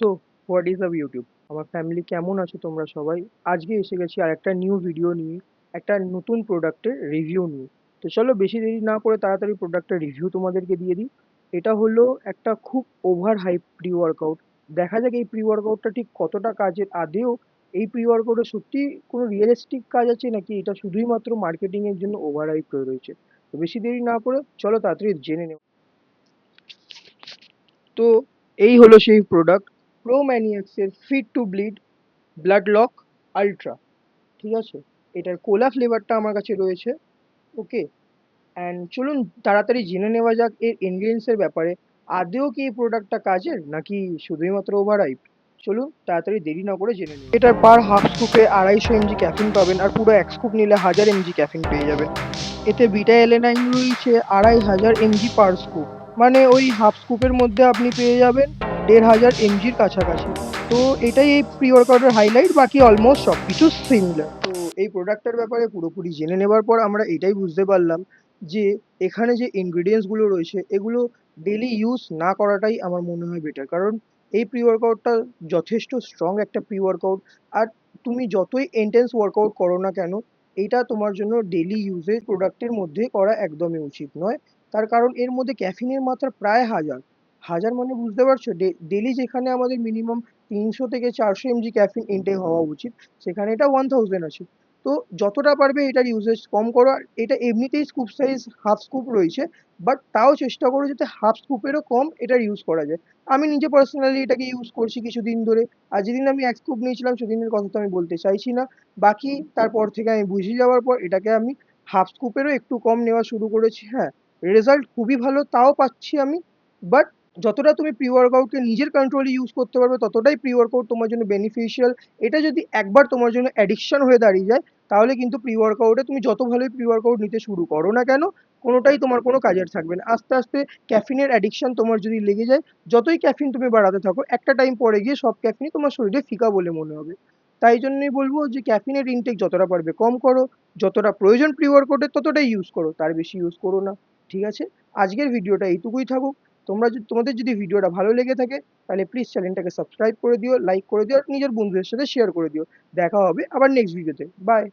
So what is up YouTube, আমার family কেমন আছো তোমরা সবাই? আজকে এসে গেছি আর একটা নিউ ভিডিও নিয়ে, একটা নতুন প্রোডাক্টের রিভিউ নিয়ে। তো চলো বেশি দেরি না করে তাড়াতাড়ি প্রোডাক্টের রিভিউ তোমাদেরকে দিয়ে দিই। এটা হলো একটা খুব ওভার হাইপ প্রি ওয়ার্কআউট। দেখা যাক এই প্রি ওয়ার্কআউটটা ঠিক কতটা কাজের আদেও। এই প্রি ওয়ার্কআউটে সত্যি কোনো রিয়েলিস্টিক কাজ আছে নাকি এটা শুধুই মাত্র মার্কেটিং এর জন্য ওভার হাইপ হয়ে রয়েছে? তো বেশি দেরি না করে চলো তাড়াতাড়ি জেনে নেব। তো এই হলো সেই প্রোডাক্ট, প্রো ম্যানিয়াক্সের fit to bleed blood lock ultra. ঠিক আছে, এটার কোলা ফ্লেভারটা আমার কাছে রয়েছে। ওকে, অ্যান্ড চলুন তাড়াতাড়ি জেনে নেওয়া যাক এর ইনগ্রিডিয়েন্টসের ব্যাপারে। আদেও কি এই প্রোডাক্টটা কাজের নাকি শুধুই মাত্র ওভার হাইপ? চলুন তাড়াতাড়ি দেরি না করে জেনে নিই। এটার পার হাফ স্কুপে 250 mg ক্যাফিন পাবেন, আর পুরো এক স্কুপ নিলে 1000 mg ক্যাফিন পেয়ে যাবেন। এতে বিটা এলেনাইন রয়েছে 2500 mg পার স্কুপ, মানে ওই হাফ স্কুপের মধ্যে আপনি পেয়ে যাবেন 1500 mgর কাছাকাছি। তো এটাই এই প্রি ওয়ার্কআউটের হাইলাইট, বাকি অলমোস্ট সব কিছু সিমিলার। তো এই প্রোডাক্টের ব্যাপারে পুরোপুরি জেনে নেবার পর আমরা এটাই বুঝতে পারলাম যে এখানে যে ইনগ্রিডিয়েন্টসগুলো রয়েছে এগুলো ডেলি ইউজ না করাটাই আমার মনে হয় বেটার, কারণ এই প্রি ওয়ার্কআউটটা যথেষ্ট স্ট্রং একটা প্রি ওয়ার্কআউট। আর তুমি যতই ইন্টেন্স ওয়ার্কআউট করো না কেন, এটা তোমার জন্য ডেলি ইউজের প্রোডাক্টের মধ্যে করা একদমই উচিত নয়। তার কারণ এর মধ্যে ক্যাফিনের মাত্রা প্রায় হাজার হাজার, মানে বুঝতে পারছো, ডেলি যেখানে আমাদের মিনিমাম 300 থেকে 400 mg ক্যাফিন ইনটেক হওয়া উচিত, সেখানে এটা 1000 আছে। তো যতটা পারবে এটার ইউজেজ কম করো। আর এটা এমনিতেই স্কুপ সাইজ হাফ স্কুপ রয়েছে, বাট তাও চেষ্টা করো যাতে হাফ স্কুপেরও কম এটার ইউজ করা যায়। আমি নিজে পার্সোনালি এটাকে ইউজ করছি কিছুদিন ধরে। আর যেদিন আমি এক স্কুপ নিয়েছিলাম সেদিনের কথা তো আমি বলতে চাইছি না। বাকি তারপর থেকে আমি বুঝে যাওয়ার পর এটাকে আমি হাফ স্কুপেরও একটু কম নেওয়া শুরু করেছি। হ্যাঁ, রেজাল্ট খুবই ভালো তাও পাচ্ছি আমি। বাট যতটা তুমি প্রি ওয়ার্কআউটকে নিজের কন্ট্রোলে ইউজ করতে পারবে ততটাই প্রি ওয়ার্কআউট তোমার জন্য বেনিফিশিয়াল। এটা যদি একবার তোমার জন্য অ্যাডিকশন হয়ে দাঁড়িয়ে যায়, তাহলে কিন্তু প্রি ওয়ার্কআউটে তুমি যত ভালোই প্রি ওয়ার্কআউট নিতে শুরু করো না কেন, কোনোটাই তোমার কোনো কাজের থাকবে না। আস্তে আস্তে ক্যাফিনের অ্যাডিকশন তোমার যদি লেগে যায়, যতই ক্যাফিন তুমি বাড়াতে থাকো একটা টাইম পরে গিয়ে সব ক্যাফিনই তোমার শরীরে ফিকা বলে মনে হবে। তাই জন্যই বলবো যে ক্যাফিনের ইনটেক যতটা পারবে কম করো, যতটা প্রয়োজন প্রি ওয়ার্কআউটের ততটাই ইউজ করো, তার বেশি ইউজ করো না। ঠিক আছে, আজকের ভিডিওটা এইটুকুই থাকুক। তোমাদের যদি ভিডিওটা ভালো লেগে থাকে তাহলে প্লিজ চ্যানেলটাকে সাবস্ক্রাইব করে দিও, লাইক করে দিও, আর নিজের বন্ধুদের সাথে শেয়ার করে দিও। দেখা হবে আবার নেক্সট ভিডিওতে। বাই।